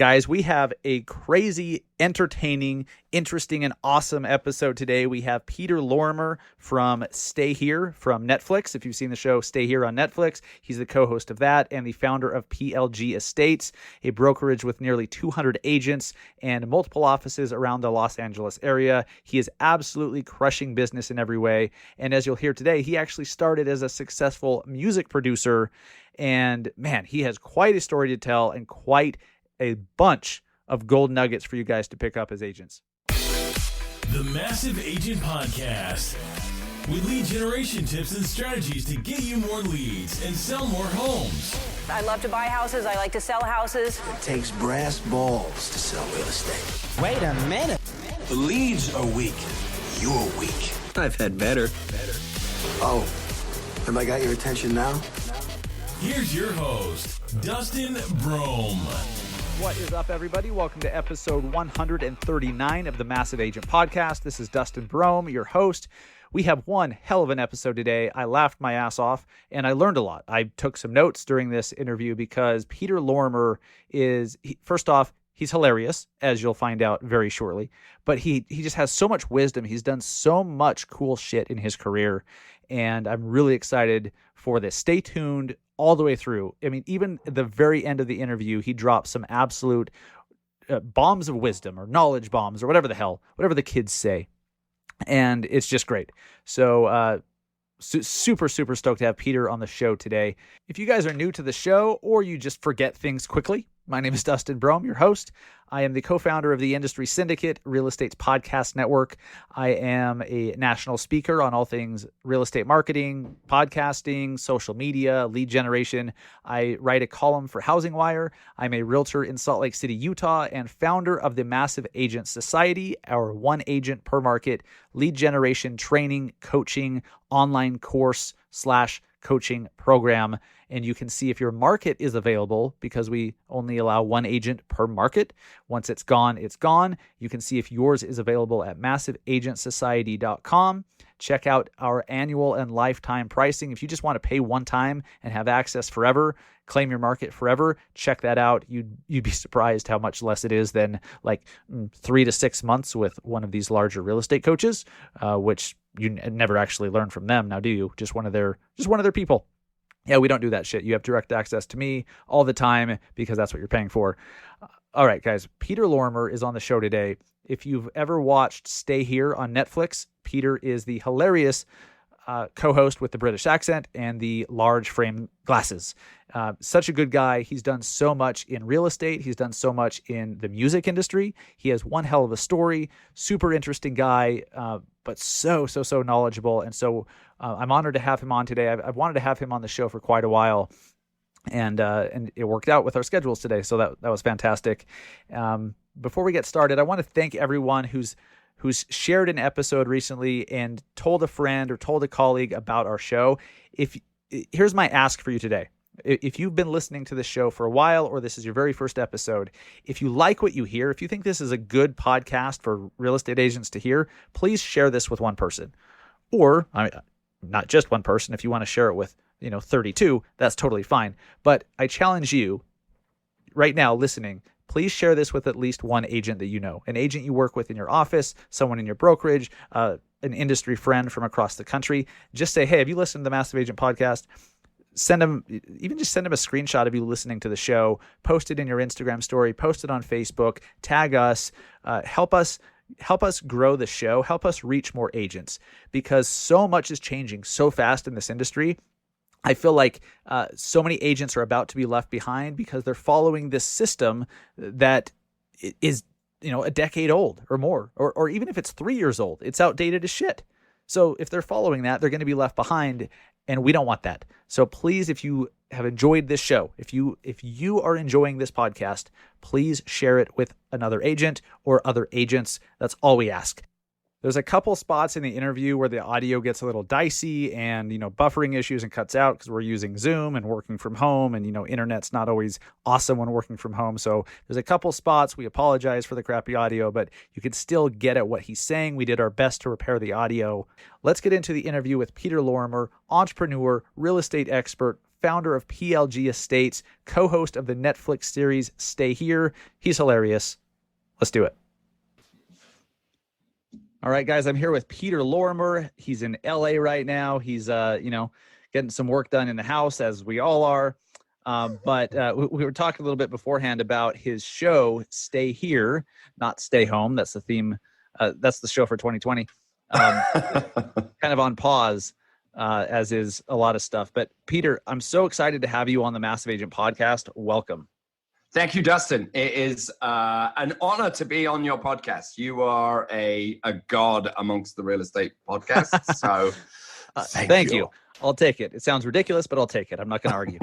Guys, we have a crazy, entertaining, interesting, and awesome episode today. We have Peter Lorimer from Stay Here from Netflix. If you've seen the show Stay Here on Netflix, he's the co-host of that and the founder of PLG Estates, a brokerage with nearly 200 agents and multiple offices around the Los Angeles area. He is absolutely crushing business in every way. And as you'll hear today, he actually started as a successful music producer. And man, he has quite a story to tell and quite a bunch of gold nuggets for you guys to pick up as agents. The Massive Agent Podcast, with lead generation tips and strategies to get you more leads and sell more homes. I love to buy houses. I like to sell houses. It takes brass balls to sell real estate. Wait a minute. The leads are weak. You're weak. I've had better. Oh, have I got your attention now? Here's your host, Dustin Brohm. What is up, everybody? Welcome to episode 139 of the Massive Agent Podcast. This is Dustin Brohm, your host. We have one hell of an episode today. I laughed my ass off, and I learned a lot. I took some notes during this interview because Peter Lorimer first off, he's hilarious, as you'll find out very shortly. But he just has so much wisdom. He's done so much cool shit in his career, and I'm really excited for this. Stay tuned all the way through. I mean, even at the very end of the interview, he drops some absolute bombs of wisdom or knowledge bombs or whatever the kids say. And it's just great. So super stoked to have Peter on the show today. If you guys are new to the show or you just forget things quickly, my name is Dustin Brohm, your host. I am the co-founder of the Industry Syndicate, Real Estate's podcast network. I am a national speaker on all things real estate marketing, podcasting, social media, lead generation. I write a column for Housing Wire. I'm a realtor in Salt Lake City, Utah, and founder of the Massive Agent Society, our one agent per market lead generation training, coaching, online course / coaching program. And you can see if your market is available because we only allow one agent per market. Once it's gone, it's gone. You can see if yours is available at massiveagentsociety.com. Check out our annual and lifetime pricing. If you just want to pay one time and have access forever, claim your market forever, check that out. You'd be surprised how much less it is than like 3 to 6 months with one of these larger real estate coaches, which you never actually learn from them. Now, do you? Just one of their people. Yeah, we don't do that shit. You have direct access to me all the time because that's what you're paying for. All right, guys. Peter Lorimer is on the show today. If you've ever watched Stay Here on Netflix, Peter is the hilarious co-host with the British accent and the large frame glasses. Such a good guy. He's done so much in real estate. He's done so much in the music industry. He has one hell of a story. Super interesting guy, but so knowledgeable. And so I'm honored to have him on today. I've wanted to have him on the show for quite a while, and it worked out with our schedules today. So that was fantastic. Before we get started, I want to thank everyone who's shared an episode recently and told a friend or told a colleague about our show. Here's my ask for you today. If you've been listening to this show for a while, or this is your very first episode, if you like what you hear, if you think this is a good podcast for real estate agents to hear, please share this with one person. Or, not just one person. If you want to share it with 32, that's totally fine. But I challenge you right now listening, please share this with at least one agent that you know, an agent you work with in your office, someone in your brokerage, an industry friend from across the country. Just say, hey, have you listened to the Massive Agent Podcast? Send them a screenshot of you listening to the show, post it in your Instagram story, post it on Facebook, tag us, help us grow the show, help us reach more agents, because so much is changing so fast in this industry. I feel like so many agents are about to be left behind because they're following this system that is, a decade old or more, or even if it's 3 years old, it's outdated as shit. So if they're following that, they're going to be left behind, and we don't want that. So please, if you have enjoyed this show, if you are enjoying this podcast, please share it with another agent or other agents. That's all we ask. There's a couple spots in the interview where the audio gets a little dicey and, buffering issues and cuts out because we're using Zoom and working from home, and, internet's not always awesome when working from home. So there's a couple spots. We apologize for the crappy audio, but you can still get at what he's saying. We did our best to repair the audio. Let's get into the interview with Peter Lorimer, entrepreneur, real estate expert, founder of PLG Estates, co-host of the Netflix series Stay Here. He's hilarious. Let's do it. All right, guys, I'm here with Peter Lorimer. He's in LA right now. He's, getting some work done in the house, as we all are. But we were talking a little bit beforehand about his show, Stay Here, not Stay Home. That's the theme. That's the show for 2020. Kind of on pause, as is a lot of stuff. But Peter, I'm so excited to have you on the Massive Agent podcast. Welcome. Thank you, Dustin. It is an honor to be on your podcast. You are a god amongst the real estate podcasts. So thank you. I'll take it. It sounds ridiculous, but I'll take it. I'm not going to argue.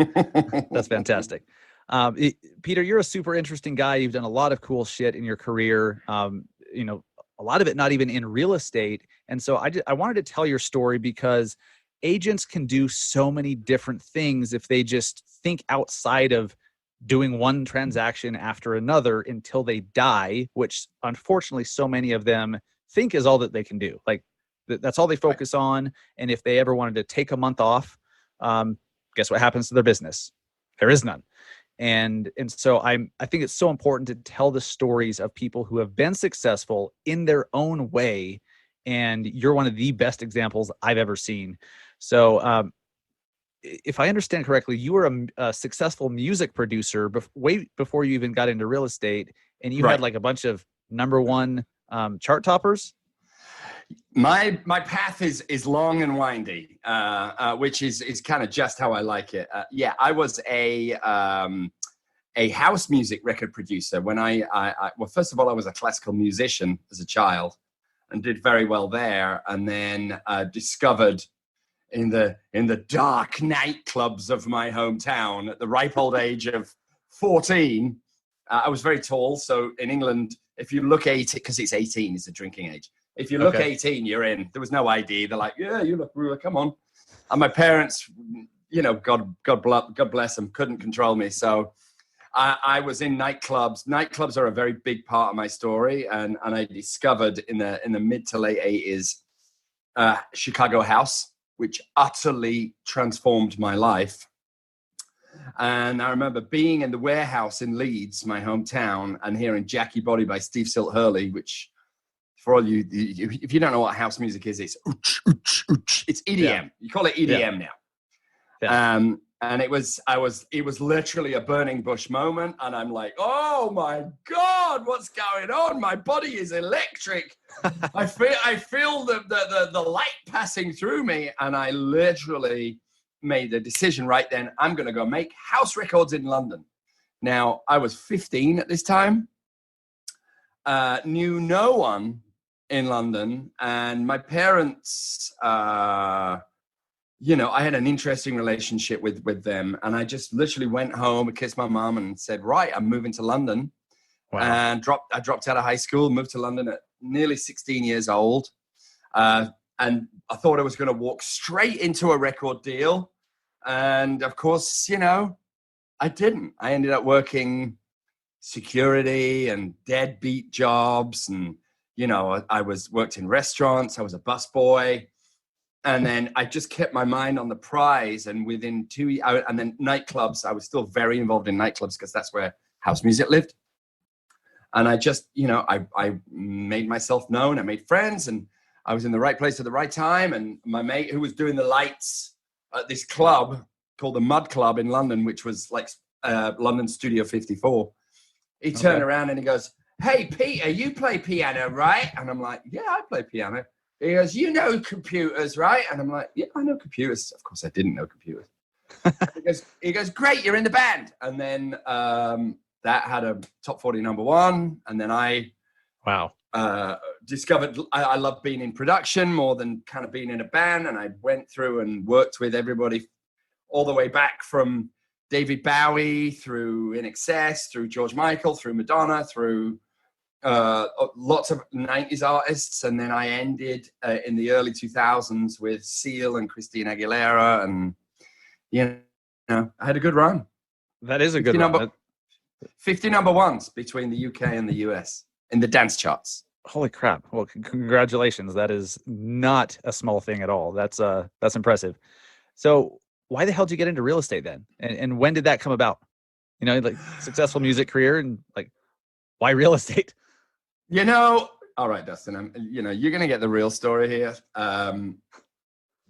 That's fantastic. Peter, you're a super interesting guy. You've done a lot of cool shit in your career. A lot of it not even in real estate. And so I wanted to tell your story because agents can do so many different things if they just think outside of doing one transaction after another until they die, which unfortunately so many of them think is all that they can do. Like that's all they focus on. And if they ever wanted to take a month off, guess what happens to their business? There is none. And so I think it's so important to tell the stories of people who have been successful in their own way. And you're one of the best examples I've ever seen. So, if I understand correctly, you were a successful music producer way before you even got into real estate, and you had like a bunch of #1 chart toppers. My path is long and windy, which is kind of just how I like it. I was a house music record producer when well, first of all, I was a classical musician as a child and did very well there, and then discovered in the dark nightclubs of my hometown at the ripe old age of 14. I was very tall. So in England, if you look 18, because it's 18 is the drinking age. If you look 18, you're in. There was no ID. They're like, yeah, you look ruler, come on. And my parents, God bless them, couldn't control me. So I was in nightclubs. Nightclubs are a very big part of my story. And I discovered in the mid to late 80s, Chicago house, which utterly transformed my life. And I remember being in the warehouse in Leeds, my hometown, and hearing Jackie Body by Steve Silt Hurley, which for all you, if you don't know what house music is, it's it's EDM. Yeah. You call it EDM now. Yeah. And it was literally a burning bush moment. And I'm like, oh my God, what's going on? My body is electric. I feel the light passing through me. And I literally made the decision right then, I'm going to go make house records in London. Now, I was 15 at this time, knew no one in London. And my parents, I had an interesting relationship with them, and I just literally went home and kissed my mom and said, right, I'm moving to London. Wow. And I dropped out of high school, moved to London at nearly 16 years old. And I thought I was going to walk straight into a record deal. And of course, I didn't. I ended up working security and deadbeat jobs. And, I worked in restaurants. I was a busboy. And then I just kept my mind on the prize. And within 2 years, and then nightclubs, I was still very involved in nightclubs because that's where house music lived. And I just, I made myself known. I made friends, and I was in the right place at the right time. And my mate who was doing the lights at this club called the Mud Club in London, which was like London Studio 54, he turned around and he goes, hey, Peter, you play piano, right? And I'm like, yeah, I play piano. He goes, you know computers, right? And I'm like, yeah, I know computers. Of course, I didn't know computers. he goes, great, you're in the band. And then that had a top 40 #1. And then I discovered I love being in production more than kind of being in a band. And I went through and worked with everybody all the way back from David Bowie through INXS, through George Michael, through Madonna, through lots of 90s artists. And then I ended in the early 2000s with Seal and Christina Aguilera. And, I had a good run. That is a good run. 50 #1s between the UK and the US in the dance charts. Holy crap. Well, congratulations. That is not a small thing at all. That's impressive. So why the hell did you get into real estate then? And when did that come about? You know, like successful music career and like, why real estate? You know, all right, Dustin, you're going to get the real story here.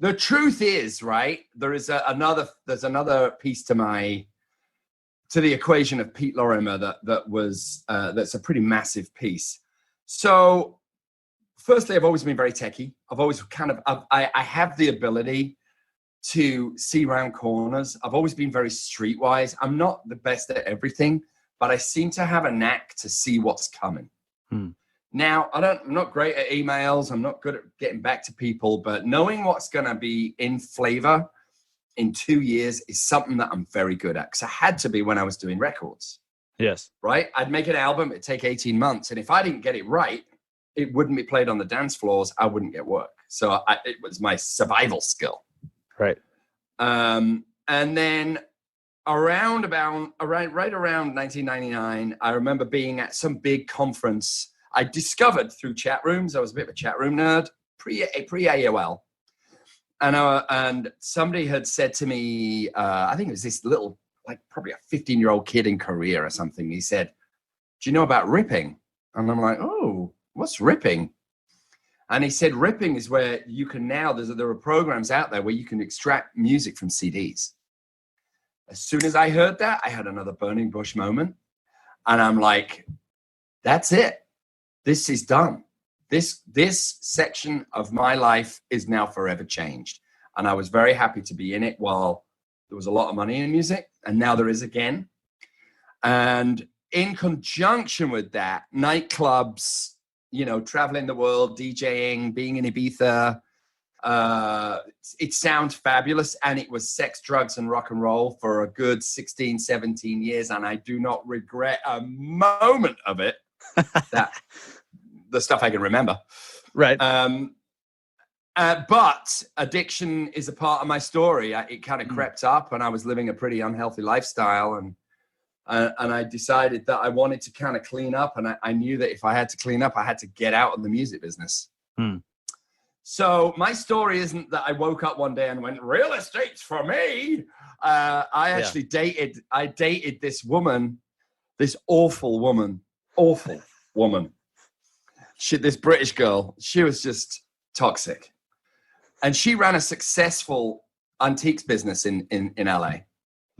The truth is, right, there's another piece to the equation of Pete Lorimer that's a pretty massive piece. So firstly, I've always been very techie. I've always I have the ability to see around corners. I've always been very streetwise. I'm not the best at everything, but I seem to have a knack to see what's coming. Now, I'm not great at emails. I'm not good at getting back to people, but knowing what's going to be in flavor in 2 years is something that I'm very good at, because I had to be when I was doing records. Yes. Right? I'd make an album. It'd take 18 months. And if I didn't get it right, it wouldn't be played on the dance floors. I wouldn't get work. So it was my survival skill. Right. And then right around 1999, I remember being at some big conference I discovered through chat rooms. I was a bit of a chat room nerd, pre-AOL. And somebody had said to me, I think it was this little, like probably a 15-year-old kid in Korea or something. He said, do you know about ripping? And I'm like, oh, what's ripping? And he said, ripping is where you can now, there are programs out there where you can extract music from CDs. As soon as I heard that, I had another burning bush moment. And I'm like, that's it. This is done. This section of my life is now forever changed. And I was very happy to be in it while there was a lot of money in music. And now there is again. And in conjunction with that, nightclubs, traveling the world, DJing, being in Ibiza, it sounds fabulous. And it was sex, drugs, and rock and roll for a good 16, 17 years. And I do not regret a moment of it. That the stuff I can remember. Right. But addiction is a part of my story. It kind of crept up, and I was living a pretty unhealthy lifestyle. And I decided that I wanted to kind of clean up. And I knew that if I had to clean up, I had to get out of the music business. So my story isn't that I woke up one day and went, real estate's for me. I actually dated this woman, this awful woman. This British girl, she was just toxic. And she ran a successful antiques business in LA.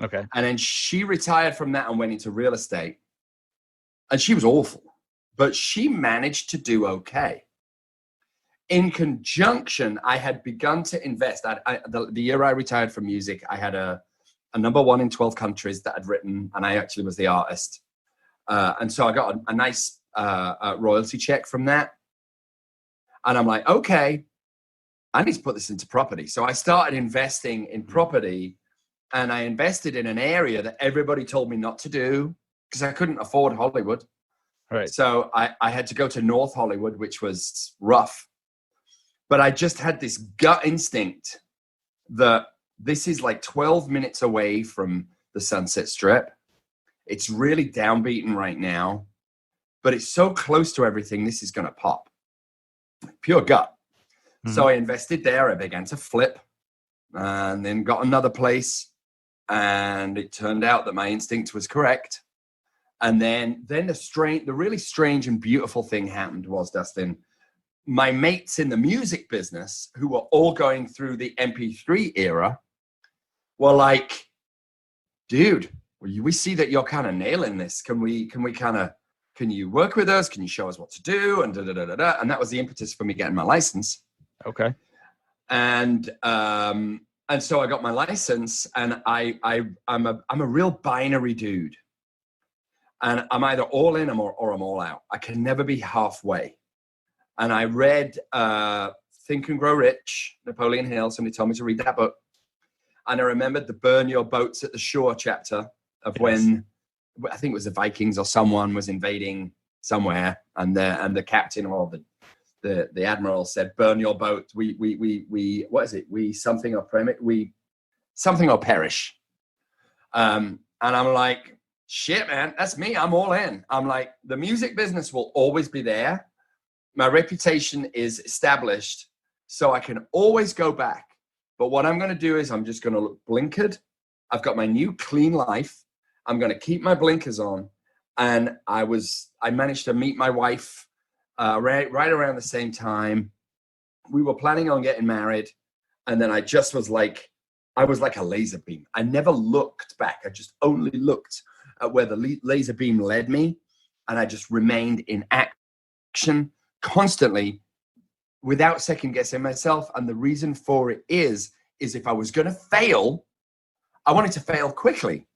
Okay. And then she retired from that and went into real estate. And she was awful, but she managed to do okay. In conjunction, I had begun to invest. The year I retired from music, I had a number one in 12 countries that I'd written, and I actually was the artist. And so I got a nice royalty check from that. And I'm like, okay, I need to put this into property. So I started investing in property, and I invested in an area that everybody told me not to do because I couldn't afford Hollywood. Right. So I had to go to North Hollywood, which was rough. But I just had this gut instinct that this is like 12 minutes away from the Sunset Strip. It's really downbeaten right now, but it's so close to everything. This is going to pop. Pure gut. Mm-hmm. So I invested there. I began to flip and then got another place. And it turned out that my instinct was correct. And then the really strange and beautiful thing happened was, Dustin, my mates in the music business who were all going through the MP3 era were like, dude, we see that you're kind of nailing this. Can you work with us? Can you show us what to do? And And that was the impetus for me getting my license. Okay. And so I got my license, and I'm a real binary dude. And I'm either all in or I'm all out. I can never be halfway. And I read Think and Grow Rich, Napoleon Hill. Somebody told me to read that book. And I remembered the Burn Your Boats at the Shore chapter of when, I think it was the Vikings or someone was invading somewhere, and the captain or the admiral said, burn your boat. We what is it? We something or perish. And I'm like, shit, man, that's me. I'm all in. I'm like, the music business will always be there. My reputation is established, so I can always go back. But what I'm going to do is I'm just going to look blinkered. I've got my new clean life. I'm going to keep my blinkers on. And I managed to meet my wife right around the same time. We were planning on getting married. And then I just was like, I was like a laser beam. I never looked back. I just only looked at where the laser beam led me. And I just remained in action constantly without second guessing myself. And the reason for it is if I was going to fail, I wanted to fail quickly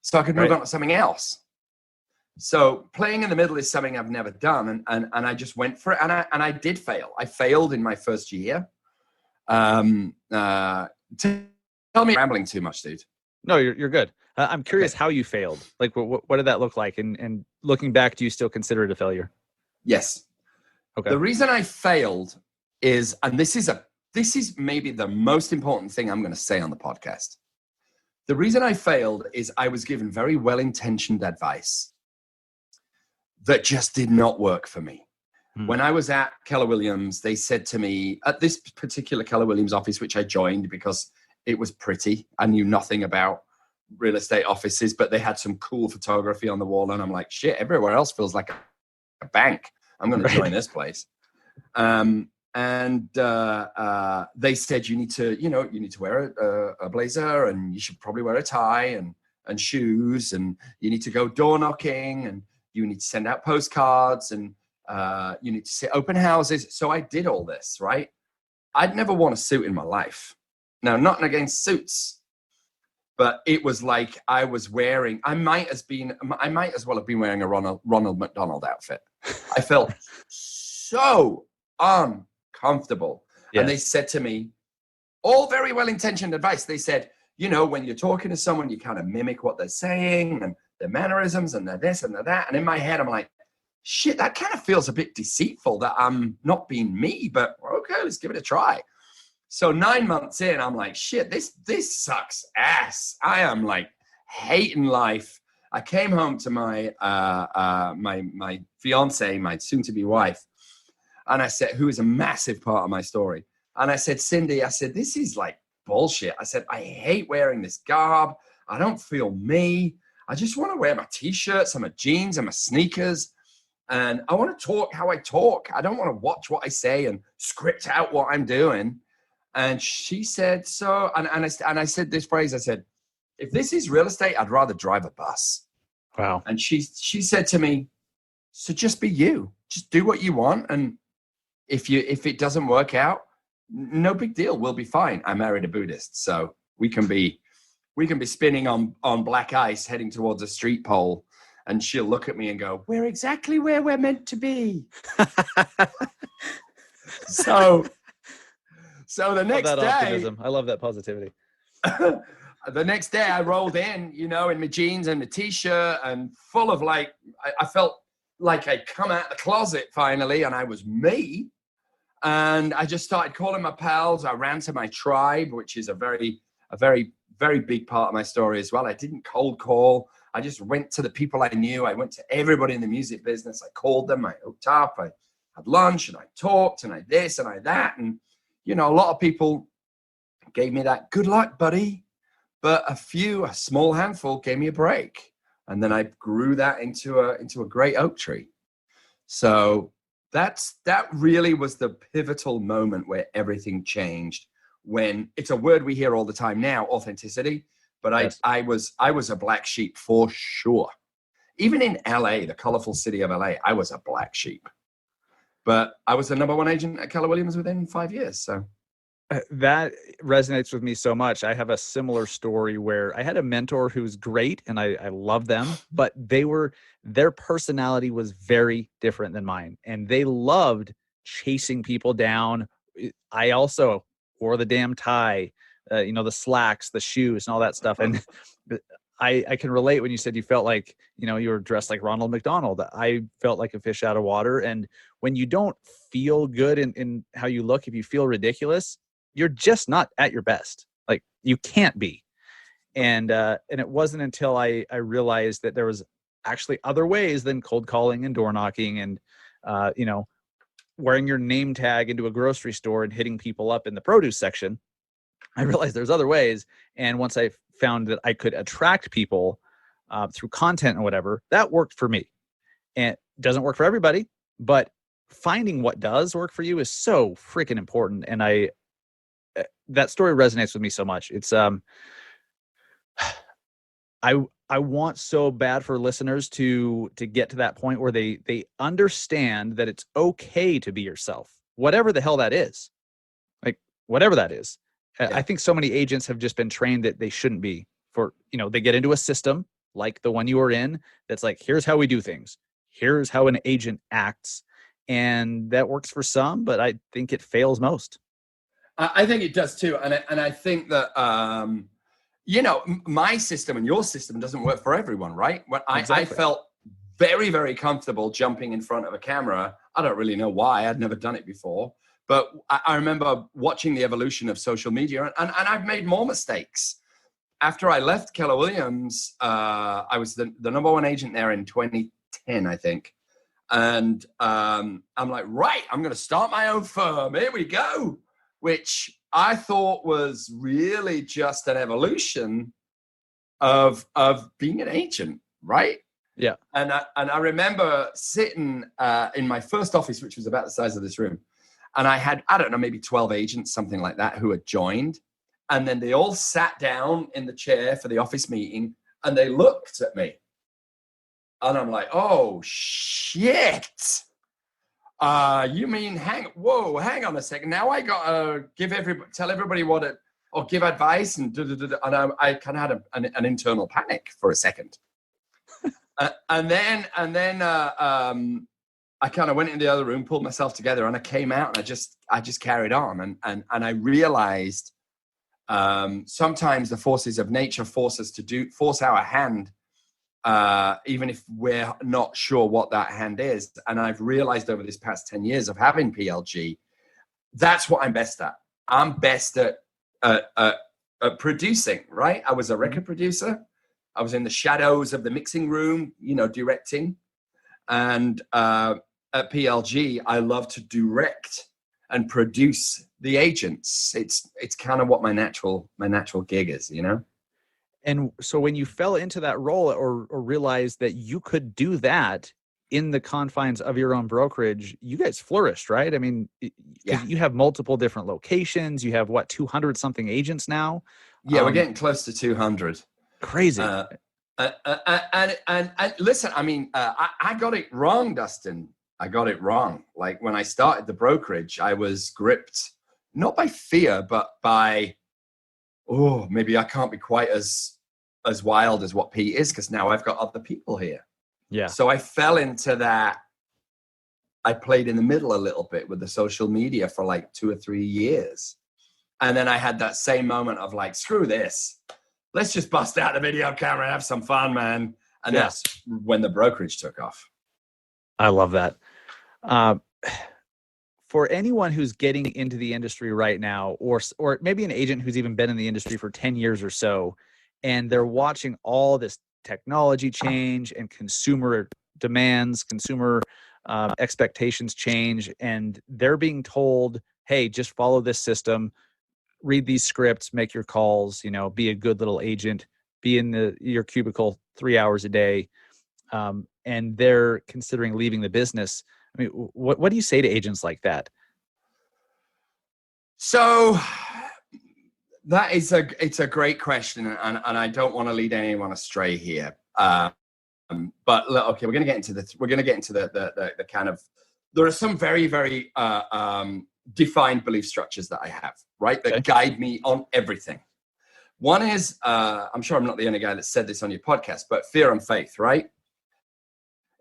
so I could move on to something else. So playing in the middle is something I've never done. And I just went for it. And I did fail. I failed in my first year. Tell me I'm rambling too much, dude. No, you're good. I'm curious how you failed. Like, what did that look like? And looking back, do you still consider it a failure? Yes. Okay. The reason I failed is, and this is maybe the most important thing I'm going to say on the podcast. The reason I failed is I was given very well-intentioned advice that just did not work for me. When I was at Keller Williams, they said to me at this particular Keller Williams office, which I joined because it was pretty. I knew nothing about real estate offices, but they had some cool photography on the wall. And I'm like, shit, everywhere else feels like a bank. I'm going to join this place. They said, you need to wear a blazer, and you should probably wear a tie and shoes, and you need to go door knocking, and you need to send out postcards, and you need to sit open houses. So I did all this, right? I'd never worn a suit in my life. Now, nothing against suits, but it was like I might as well have been wearing a Ronald McDonald outfit. I felt so uncomfortable. Yes. And they said to me, all very well-intentioned advice. They said, when you're talking to someone, you kind of mimic what they're saying and their mannerisms and their this and their that. And in my head, I'm like, shit, that kind of feels a bit deceitful that I'm not being me, but okay, let's give it a try. So 9 months in, I'm like, shit, this sucks ass. I am like hating life. I came home to my my fiance, my soon-to-be wife, and I said, who is a massive part of my story. And I said, Cindy, I said, this is like bullshit. I said, I hate wearing this garb. I don't feel me. I just want to wear my t-shirts and my jeans and my sneakers. And I want to talk how I talk. I don't want to watch what I say and script out what I'm doing. And she said, and I said this phrase, I said, if this is real estate, I'd rather drive a bus. Wow. And she said to me, so just be you, just do what you want. And if it doesn't work out, no big deal. We'll be fine. I married a Buddhist, so we can be spinning on black ice heading towards a street pole. And she'll look at me and go, we're exactly where we're meant to be. So the next day, optimism. I love that positivity. The next day I rolled in, in my jeans and the t-shirt and full of I felt like I'd come out of the closet finally, and I was me. And I just started calling my pals. I ran to my tribe, which is a very, very big part of my story as well. I didn't cold call. I just went to the people I knew. I went to everybody in the music business. I called them. I hooked up. I had lunch, and I talked, and I this and I that. And, a lot of people gave me that good luck, buddy. But a small handful gave me a break. And then I grew that into a great oak tree. So that really was the pivotal moment where everything changed. When it's a word we hear all the time now, authenticity. But yes. I was a black sheep for sure. Even in LA, the colorful city of LA, I was a black sheep. But I was the number one agent at Keller Williams within 5 years. So that resonates with me so much. I have a similar story where I had a mentor who's great and I love them, but their personality was very different than mine. And they loved chasing people down. I also wore the damn tie, the slacks, the shoes and all that stuff. And I can relate when you said you felt like, you were dressed like Ronald McDonald. I felt like a fish out of water. And when you don't feel good in how you look, if you feel ridiculous, you're just not at your best. Like you can't be. And it wasn't until I realized that there was actually other ways than cold calling and door knocking and, wearing your name tag into a grocery store and hitting people up in the produce section I realized there's other ways. And once I found that I could attract people through content and whatever, that worked for me. And it doesn't work for everybody, but finding what does work for you is so freaking important. And that story resonates with me so much. It's I want so bad for listeners to get to that point where they understand that it's okay to be yourself, whatever the hell that is. Like whatever that is. Yeah. I think so many agents have just been trained that they shouldn't be. They get into a system like the one you were in that's like, here's how we do things. Here's how an agent acts. And that works for some, but I think it fails most. I think it does too. And I think that, my system and your system doesn't work for everyone, right? When I felt very, very comfortable jumping in front of a camera. I don't really know why. I'd never done it before. But I remember watching the evolution of social media, and I've made more mistakes. After I left Keller Williams, I was the number one agent there in 2010, I think. And I'm like, right, I'm going to start my own firm. Here we go. Which I thought was really just an evolution of being an agent, right? Yeah. And I remember sitting in my first office, which was about the size of this room. And I had, I don't know, maybe 12 agents, something like that, who had joined. And then they all sat down in the chair for the office meeting and they looked at me. And I'm like, oh, shit. You mean, hang on a second. Now I got to tell everybody or give advice. And I kind of had an internal panic for a second. And then I kind of went in the other room, pulled myself together, and I came out and I just carried on. And I realized sometimes the forces of nature force our hand, even if we're not sure what that hand is. And I've realized over this past 10 years of having PLG, that's what I'm best at. I'm best at producing, right? I was a record producer. I was in the shadows of the mixing room, directing. And at PLG, I love to direct and produce the agents. It's kind of what my natural gig is, And so when you fell into that role or realized that you could do that in the confines of your own brokerage, you guys flourished, right? I mean, You have multiple different locations. You have 200 something agents now. Yeah, we're getting close to 200. Crazy. And listen, I mean, I got it wrong, Dustin. I got it wrong. Like when I started the brokerage, I was gripped, not by fear, but by, maybe I can't be quite as wild as what Pete is because now I've got other people here. Yeah. So I fell into that. I played in the middle a little bit with the social media for like 2 or 3 years. And then I had that same moment of like, screw this. Let's just bust out the video camera and have some fun, man. And that's when the brokerage took off. I love that. For anyone who's getting into the industry right now, or maybe an agent who's even been in the industry for 10 years or so, and they're watching all this technology change and consumer demands, consumer expectations change, and they're being told, hey, just follow this system, read these scripts, make your calls, be a good little agent, be in your cubicle 3 hours a day, and they're considering leaving the business. I mean, what do you say to agents like that? So it's a great question, and I don't want to lead anyone astray here. But okay, we're going to get into the kind of, there are some very, very defined belief structures that I have, right? That guide me on everything. One is, I'm sure I'm not the only guy that said this on your podcast, but fear and faith, right?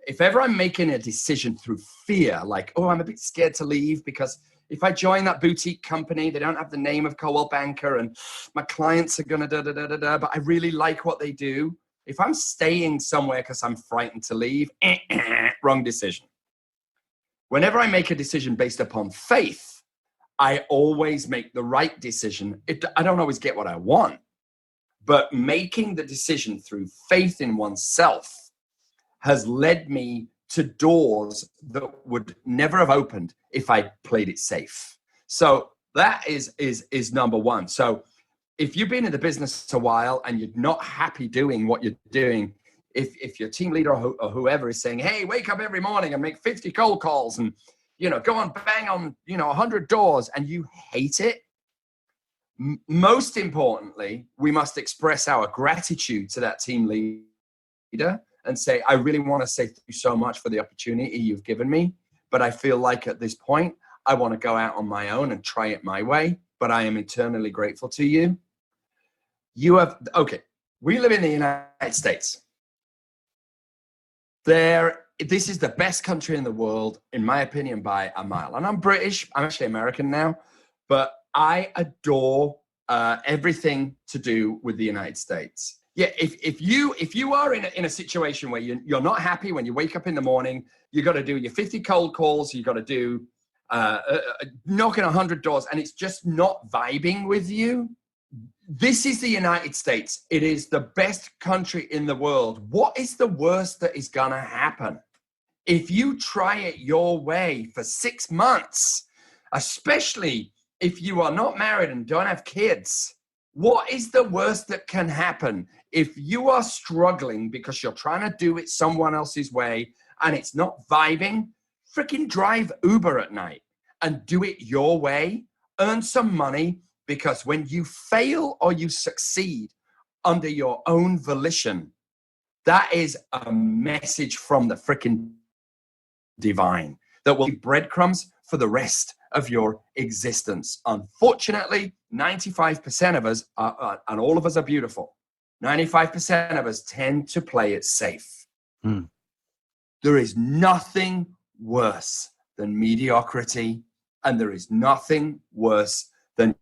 If ever I'm making a decision through fear, like, I'm a bit scared to leave because if I join that boutique company, they don't have the name of Coldwell Banker and my clients are going to but I really like what they do. If I'm staying somewhere because I'm frightened to leave, wrong decision. Whenever I make a decision based upon faith, I always make the right decision. I don't always get what I want, but making the decision through faith in oneself has led me to doors that would never have opened if I played it safe. So that is number one. So if you've been in the business a while and you're not happy doing what you're doing, if your team leader or whoever is saying, hey, wake up every morning and make 50 cold calls and, go and bang on, 100 doors, and you hate it, most importantly, we must express our gratitude to that team leader and say, I really want to say thank you so much for the opportunity you've given me. But I feel like at this point, I want to go out on my own and try it my way. But I am eternally grateful to you. We live in the United States. This is the best country in the world, in my opinion, by a mile. And I'm British. I'm actually American now. But I adore everything to do with the United States. Yeah, if you are in a situation where you're not happy when you wake up in the morning, you got to do your 50 cold calls, you got to do knocking 100 doors, and it's just not vibing with you. This is the United States. It is the best country in the world. What is the worst that is gonna happen? If you try it your way for 6 months, especially if you are not married and don't have kids, what is the worst that can happen? If you are struggling because you're trying to do it someone else's way and it's not vibing, freaking drive Uber at night and do it your way. Earn some money, because when you fail or you succeed under your own volition, that is a message from the freaking divine that will be breadcrumbs for the rest of your existence. Unfortunately, 95% of us are, and all of us are beautiful, 95% of us tend to play it safe. There is nothing worse than mediocrity, and there is nothing worse than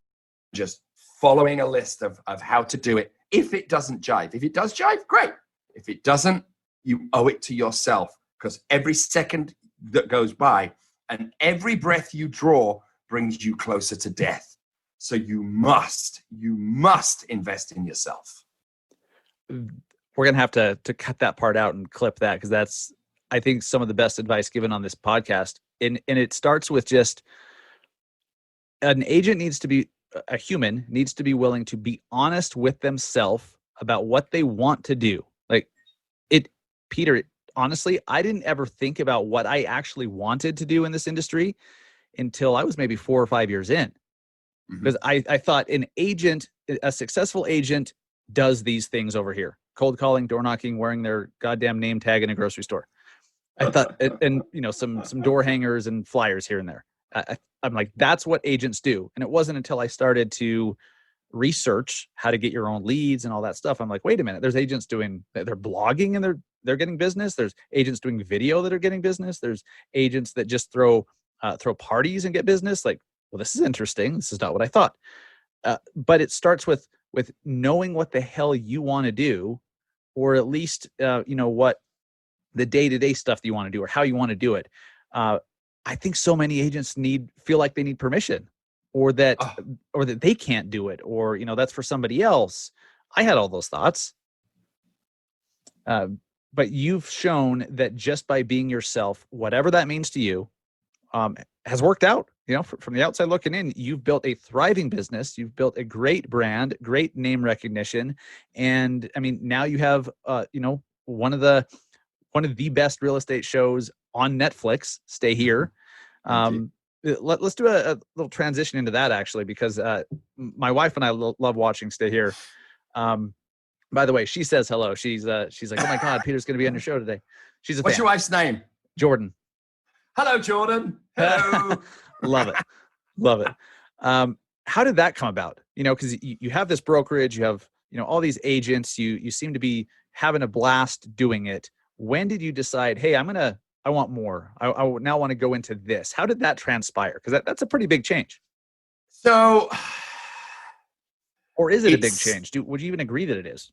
just following a list of how to do it. If it doesn't jive, if it does jive, great. If it doesn't, you owe it to yourself, because every second that goes by and every breath you draw brings you closer to death. So you must invest in yourself. We're going to have to cut that part out and clip that, because that's, I think, some of the best advice given on this podcast. And it starts with just an agent needs to be, a human needs to be willing to be honest with themselves about what they want to do. Peter, honestly, I didn't ever think about what I actually wanted to do in this industry until I was maybe 4 or 5 years in. Because I thought a successful agent does these things over here: cold calling, door knocking, wearing their goddamn name tag in a grocery store. I thought, and some door hangers and flyers here and there. I'm like, that's what agents do. And it wasn't until I started to research how to get your own leads and all that stuff, I'm like, wait a minute, there's agents doing, they're blogging and they're getting business. There's agents doing video that are getting business. There's agents that just throw parties and get business. Like, well, this is interesting. This is not what I thought. But it starts with knowing what the hell you want to do, or at least, what the day-to-day stuff that you want to do or how you want to do it. I think so many agents feel like they need permission, or that they can't do it, or, that's for somebody else. I had all those thoughts. But you've shown that just by being yourself, whatever that means to you, has worked out. From the outside looking in, you've built a thriving business. You've built a great brand, great name recognition. And I mean, now you have, one of the best real estate shows on Netflix, Stay Here. Let's do a little transition into that, actually, because my wife and I love watching Stay Here. By the way, she says hello. She's like, oh my God, Peter's going to be on your show today. She's a fan. What's your wife's name? Jordan. Hello, Jordan. Hello. Love it. How did that come about? Because you have this brokerage, you have, all these agents, you seem to be having a blast doing it. When did you decide, hey, I want more. I now want to go into this. How did that transpire? Because that's a pretty big change. So, or is it a big change? Would you even agree that it is?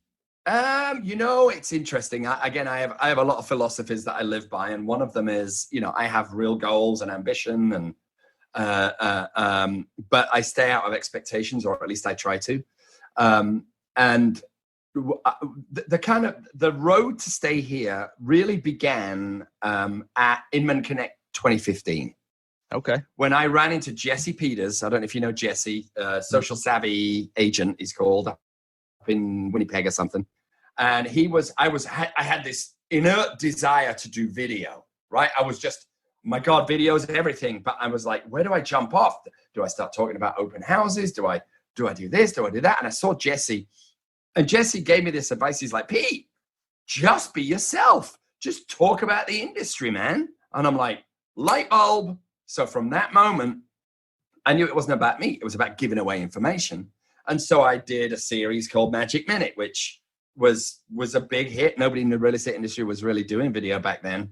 It's interesting. I have a lot of philosophies that I live by, and one of them is, I have real goals and ambition, and but I stay out of expectations, or at least I try to. And the road to Stay Here really began at Inman Connect 2015. Okay. When I ran into Jesse Peters, I don't know if you know Jesse, social savvy agent, he's called, up in Winnipeg or something. And I had this inert desire to do video, right? I was just, my God, videos and everything. But I was like, where do I jump off? Do I start talking about open houses? Do I do this? Do I do that? And I saw Jesse, and Jesse gave me this advice. He's like, Pete, just be yourself. Just talk about the industry, man. And I'm like, light bulb. So from that moment, I knew it wasn't about me. It was about giving away information. And so I did a series called Magic Minute, which was a big hit. Nobody in the real estate industry was really doing video back then.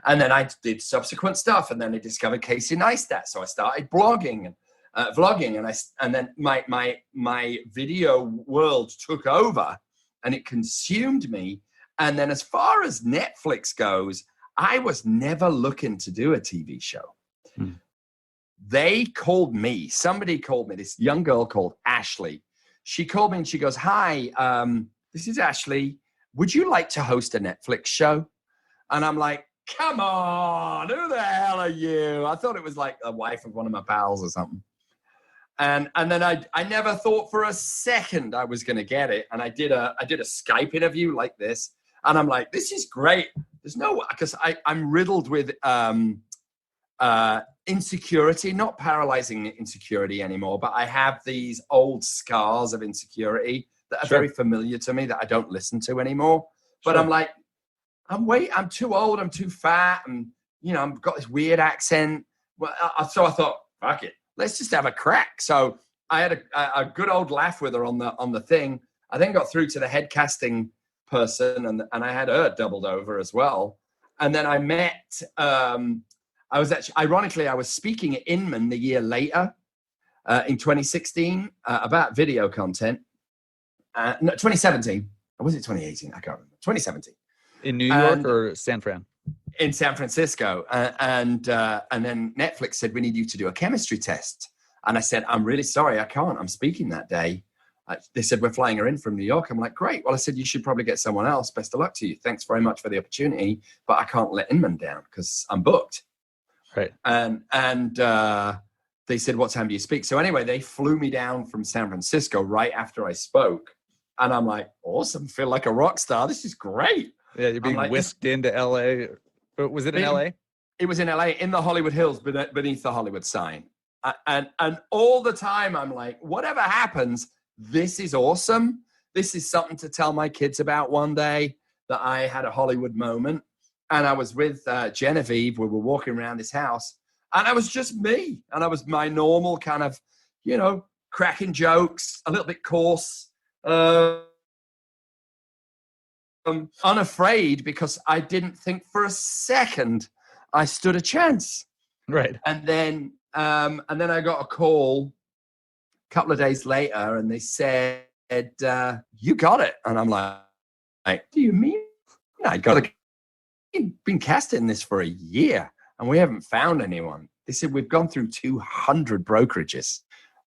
And then I did subsequent stuff, and then I discovered Casey Neistat. So I started blogging and vlogging, and then my video world took over, and it consumed me. And then as far as Netflix goes, I was never looking to do a TV show. They called me. Somebody called me. This young girl called Ashley. She called me and she goes, "Hi, this is Ashley. Would you like to host a Netflix show?" And I'm like, come on, who the hell are you? I thought it was like the wife of one of my pals or something. And then I never thought for a second I was going to get it. And I did a Skype interview like this. And I'm like, this is great. There's no, because I'm riddled with insecurity, not paralyzing insecurity anymore, but I have these old scars of insecurity that are very familiar to me that I don't listen to anymore. But I'm like, I'm too old, I'm too fat, and I've got this weird accent. Well, so I thought, fuck it, let's just have a crack. So I had a good old laugh with her on the thing. I then got through to the head casting person, and I had her doubled over as well. And then I met. I was speaking at Inman the year later, in 2016, about video content. No, 2017. Or was it 2018? I can't remember. 2017. In New York or San Fran? In San Francisco. And then Netflix said, we need you to do a chemistry test. And I said, I'm really sorry, I can't. I'm speaking that day. They said, we're flying her in from New York. I'm like, great. Well, I said, you should probably get someone else. Best of luck to you. Thanks very much for the opportunity. But I can't let Inman down because I'm booked. Right. And they said, what time do you speak? So anyway, they flew me down from San Francisco right after I spoke. And I'm like, awesome. Feel like a rock star. This is great. Yeah, you're being whisked into LA. Was it in LA? It was in LA, in the Hollywood Hills, beneath the Hollywood sign. And all the time I'm like, whatever happens, this is awesome. This is something to tell my kids about one day, that I had a Hollywood moment. And I was with Genevieve. We were walking around this house, and I was just me. And I was my normal kind of, cracking jokes, a little bit coarse, unafraid, because I didn't think for a second I stood a chance. Right. And then I got a call a couple of days later, and they said, you got it. And I'm like, do you mean I got it? We've been casting this for a year and we haven't found anyone. They said, we've gone through 200 brokerages.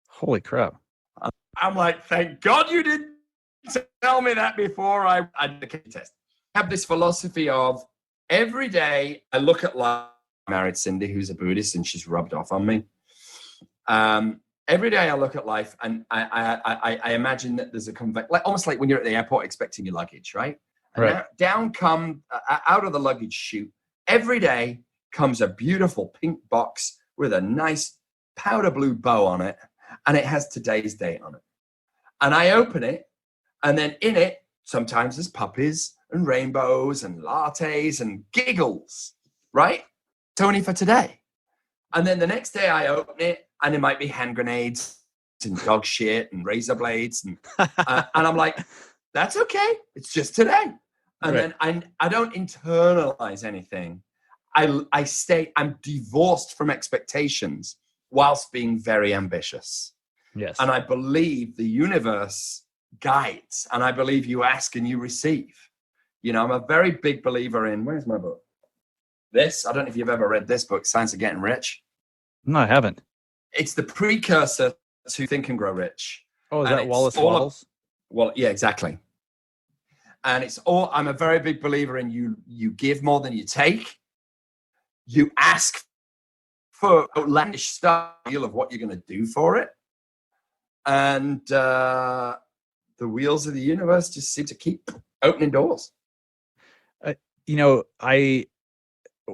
Holy crap. I'm like, thank God you didn't tell me that before I did the test. I have this philosophy of every day I look at life. I married Cindy, who's a Buddhist, and she's rubbed off on me. Every day I look at life, and I imagine that there's almost like when you're at the airport expecting your luggage, right? And right. Down come, out of the luggage chute, every day comes a beautiful pink box with a nice powder blue bow on it, and it has today's date on it. And I open it, and then in it, sometimes there's puppies and rainbows and lattes and giggles, right? Tony for today. And then the next day I open it, and it might be hand grenades and dog shit and razor blades. And I'm like, that's okay. It's just today. And right. Then I don't internalize anything. I'm divorced from expectations whilst being very ambitious. Yes. And I believe the universe guides, and I believe you ask and you receive. I'm a very big believer in, where's my book? This, I don't know if you've ever read this book, Science of Getting Rich. No, I haven't. It's the precursor to Think and Grow Rich. Oh, is that Wallace Waddles? Well, yeah, exactly. And I'm a very big believer in you give more than you take. You ask for outlandish style of what you're going to do for it. And the wheels of the universe just seem to keep opening doors.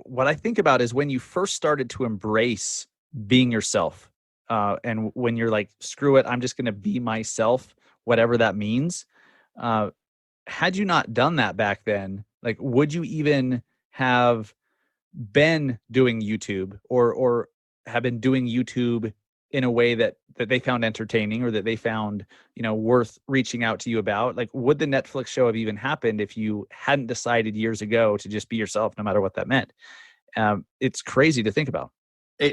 What I think about is when you first started to embrace being yourself, and when you're like, screw it, I'm just going to be myself, whatever that means. Had you not done that back then, like, would you even have been doing YouTube or have been doing YouTube in a way that they found entertaining or that they found, worth reaching out to you about? Like, would the Netflix show have even happened if you hadn't decided years ago to just be yourself, no matter what that meant? It's crazy to think about.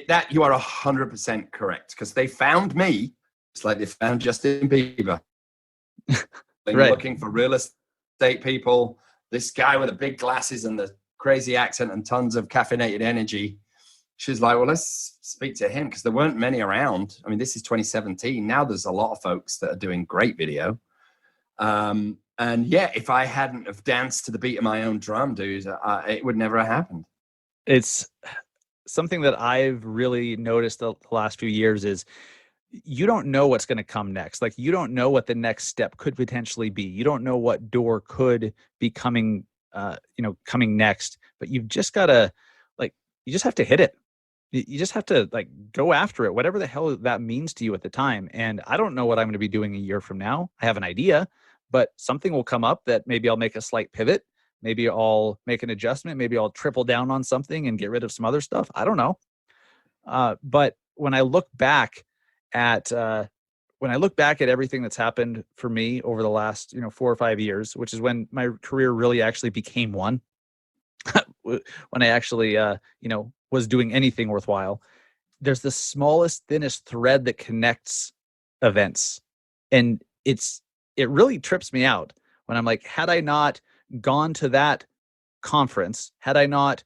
That you are 100% correct, because they found me. It's like they found Justin Bieber. Right. Looking for real estate people. This guy with the big glasses and the crazy accent and tons of caffeinated energy. She's like, well, let's speak to him, because there weren't many around. I mean, this is 2017. Now there's a lot of folks that are doing great video. And yeah, if I hadn't have danced to the beat of my own drum, dude, it would never have happened. It's something that I've really noticed the last few years is you don't know what's going to come next. Like, you don't know what the next step could potentially be. You don't know what door could be coming next, but you've just got to, you just have to hit it. You just have to go after it, whatever the hell that means to you at the time. And I don't know what I'm going to be doing a year from now. I have an idea, but something will come up that maybe I'll make a slight pivot. Maybe I'll make an adjustment. Maybe I'll triple down on something and get rid of some other stuff. I don't know. But when I look back at everything that's happened for me over the last 4 or 5 years, which is when my career really actually became one, when I actually was doing anything worthwhile, there's the smallest, thinnest thread that connects events, and it really trips me out when I'm like, had I not gone to that conference, had I not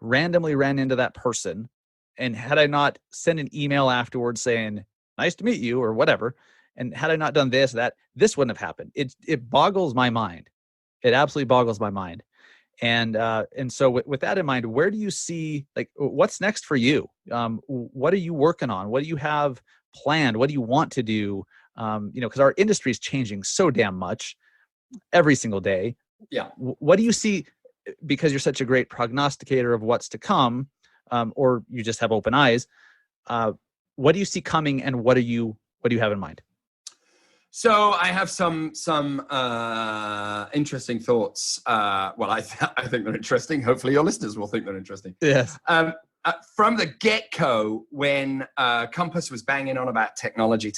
randomly ran into that person, and had I not sent an email afterwards saying, nice to meet you, or whatever, and had I not done this, that, this wouldn't have happened. It boggles my mind. It absolutely boggles my mind. And so with that in mind, where do you see, what's next for you? What are you working on? What do you have planned? What do you want to do? Because our industry is changing so damn much every single day. Yeah. What do you see, because you're such a great prognosticator of what's to come, or you just have open eyes? What do you see coming, and what do you have in mind? So I have some interesting thoughts. Well, I think they're interesting. Hopefully your listeners will think they're interesting. Yes. From the get-go, when Compass was banging on about technology,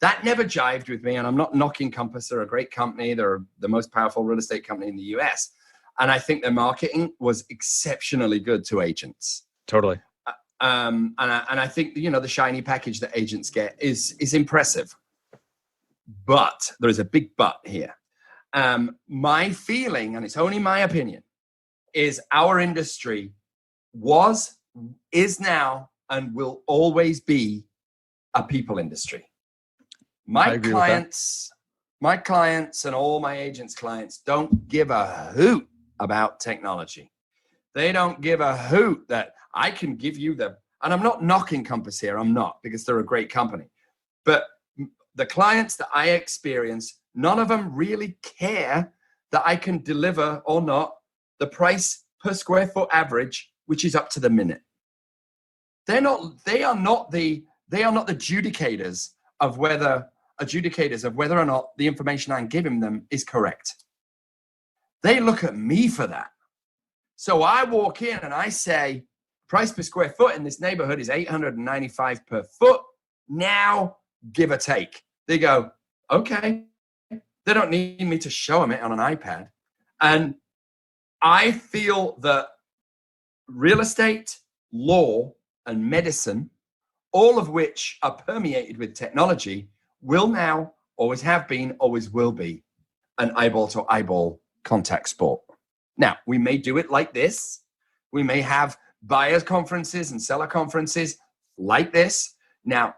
that never jived with me. And I'm not knocking Compass. They're a great company. They're the most powerful real estate company in the US. And I think their marketing was exceptionally good to agents. Totally. And I think, the shiny package that agents get is impressive. But there is a big but here. My feeling, and it's only my opinion, is our industry is now, and will always be a people industry. My clients and all my agents' clients don't give a hoot about technology. They don't give a hoot that I can give you and I'm not knocking Compass here, I'm not, because they're a great company. But the clients that I experience, none of them really care that I can deliver or not the price per square foot average, which is up to the minute. They are not the adjudicators of whether or not the information I'm giving them is correct. They look at me for that. So I walk in and I say, price per square foot in this neighborhood is $895 per foot. Now, give or take. They go, okay. They don't need me to show them it on an iPad. And I feel that real estate, law, and medicine, all of which are permeated with technology, will now, always have been, always will be, an eyeball-to-eyeball contact sport. Now, we may do it like this. We may have buyers conferences and seller conferences like this. Now,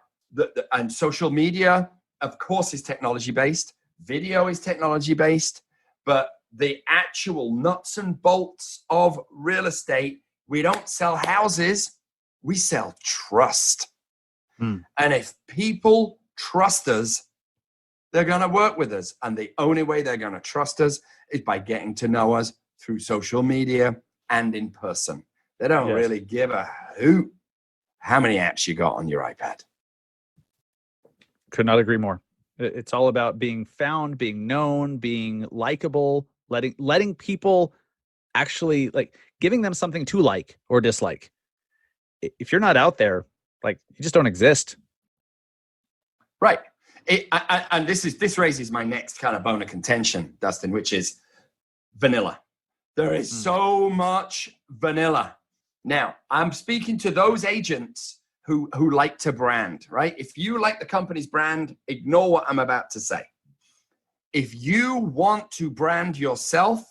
and social media, of course, is technology-based. Video is technology-based. But the actual nuts and bolts of real estate, we don't sell houses. We sell trust. Mm. And if people trust us, they're going to work with us. And the only way they're going to trust us is by getting to know us through social media and in person. They don't Yes. really give a hoot how many apps you got on your iPad. Could not agree more. It's all about being found, being known, being likable, letting people actually, like, giving them something to like or dislike. If you're not out there, like, you just don't exist. Right. And this raises my next kind of bone of contention, Dustin, which is vanilla. There is so much vanilla. Now, I'm speaking to those agents who like to brand, right? If you like the company's brand, ignore what I'm about to say. If you want to brand yourself,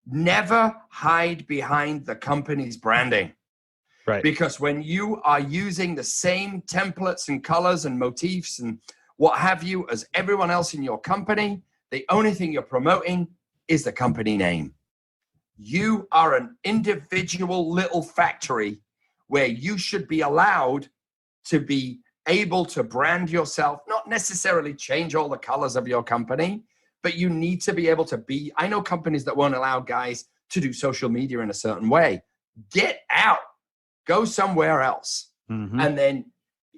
never hide behind the company's branding. Right. Because when you are using the same templates and colors and motifs and what have you as everyone else in your company, the only thing you're promoting is the company name. You are an individual little factory where you should be allowed to be able to brand yourself, not necessarily change all the colors of your company, but you need to be able to be. I know companies that won't allow guys to do social media in a certain way. Get out, go somewhere else. Mm-hmm. And then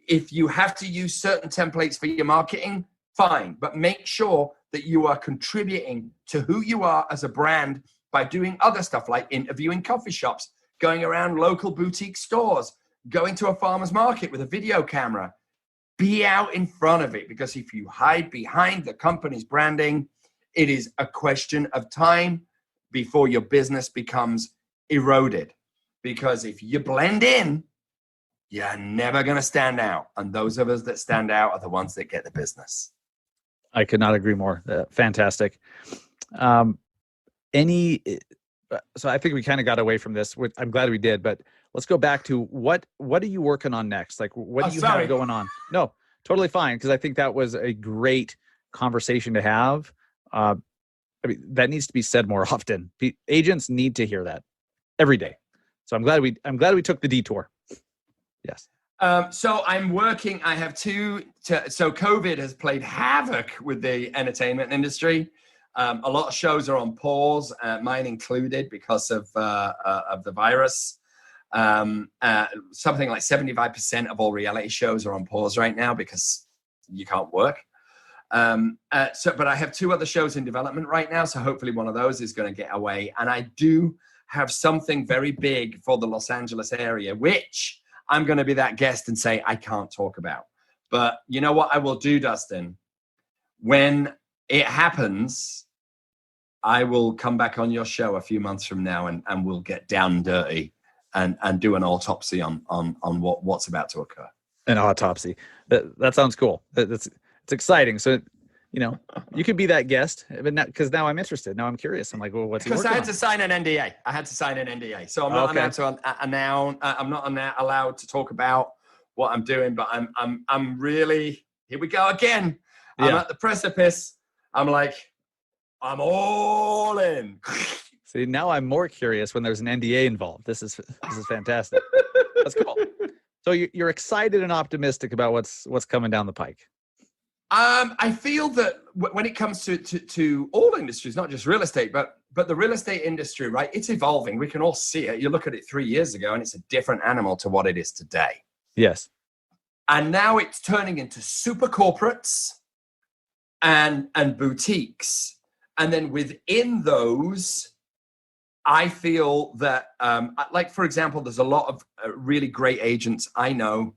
if you have to use certain templates for your marketing, fine, but make sure that you are contributing to who you are as a brand by doing other stuff like interviewing coffee shops, going around local boutique stores, going to a farmer's market with a video camera. Be out in front of it, because if you hide behind the company's branding, it is a question of time before your business becomes eroded. Because if you blend in, you're never going to stand out. And those of us that stand out are the ones that get the business. I could not agree more. Fantastic. So I think we kind of got away from this. I'm glad we did, but let's go back to what are you working on next? Like, what do you have going on? No, totally fine. Because I think that was a great conversation to have. I mean, that needs to be said more often. Agents need to hear that every day. So I'm glad we took the detour. Yes. So I'm working. I have so COVID has played havoc with the entertainment industry. A lot of shows are on pause, mine included, because of the virus. Something like 75% of all reality shows are on pause right now because you can't work. But I have 2 other shows in development right now, so hopefully one of those is going to get away. And I do have something very big for the Los Angeles area, which I'm going to be that guest and say I can't talk about. But you know what I will do, Dustin? When it happens, I will come back on your show a few months from now and we'll get down and dirty and do an autopsy on what's about to occur. An autopsy. That sounds cool. It's exciting. So, you know, you could be that guest, but because now I'm interested. Now I'm curious. I'm like, well, what's he working on? Because I had to sign an NDA. So I'm not I'm not allowed to talk about what I'm doing. But I'm really, here we go again. I'm at the precipice. I'm like, I'm all in. See, now I'm more curious when there's an NDA involved. This is fantastic. That's cool. So you're excited and optimistic about what's coming down the pike. I feel that when it comes to all industries, not just real estate, but the real estate industry, right? It's evolving. We can all see it. You look at it 3 years ago, and it's a different animal to what it is today. Yes. And now it's turning into super corporates and boutiques. And then within those, I feel that, like, for example, there's a lot of really great agents I know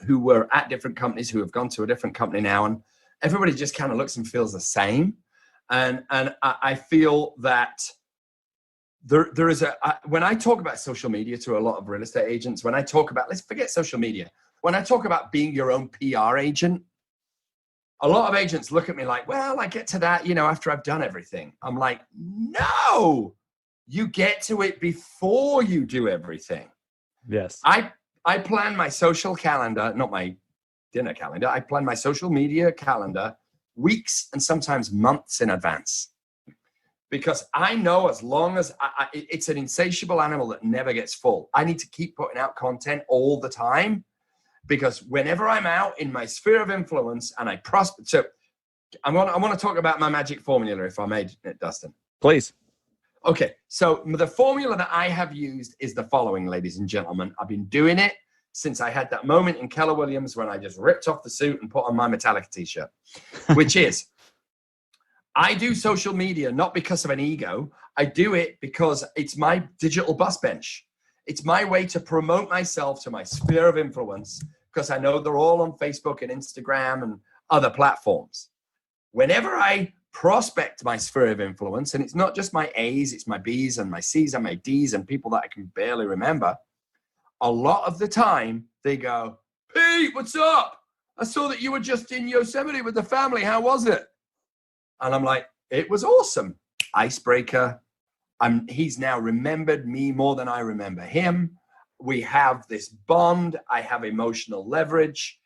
who were at different companies who have gone to a different company now, and everybody just kind of looks and feels the same. And I feel that there is when I talk about social media to a lot of real estate agents, when I talk about, let's forget social media, when I talk about being your own PR agent, a lot of agents look at me like, well, I get to that, after I've done everything. I'm like, no, you get to it before you do everything. Yes. I plan my social calendar, not my dinner calendar. I plan my social media calendar weeks and sometimes months in advance. because I know as long as it's an insatiable animal that never gets full. I need to keep putting out content all the time, because whenever I'm out in my sphere of influence and I prosper. So I want to talk about my magic formula, if I may, Dustin. Please. Okay, so the formula that I have used is the following, ladies and gentlemen. I've been doing it since I had that moment in Keller Williams when I just ripped off the suit and put on my Metallica t-shirt, which is, I do social media not because of an ego. I do it because it's my digital bus bench. It's my way to promote myself to my sphere of influence, because I know they're all on Facebook and Instagram and other platforms. Whenever I prospect my sphere of influence, and it's not just my A's, it's my B's and my C's and my D's and people that I can barely remember, a lot of the time they go, "Pete, what's up? I saw that you were just in Yosemite with the family. How was it?" And I'm like, "It was awesome." Icebreaker. He's now remembered me more than I remember him. We have this bond. I have emotional leverage.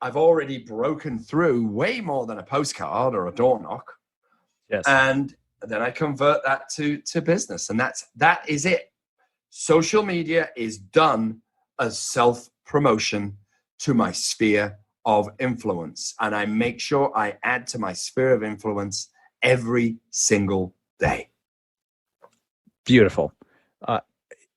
I've already broken through way more than a postcard or a door knock. Yes. And then I convert that to business. And that is it. Social media is done as self-promotion to my sphere of influence. And I make sure I add to my sphere of influence every single day. Beautiful.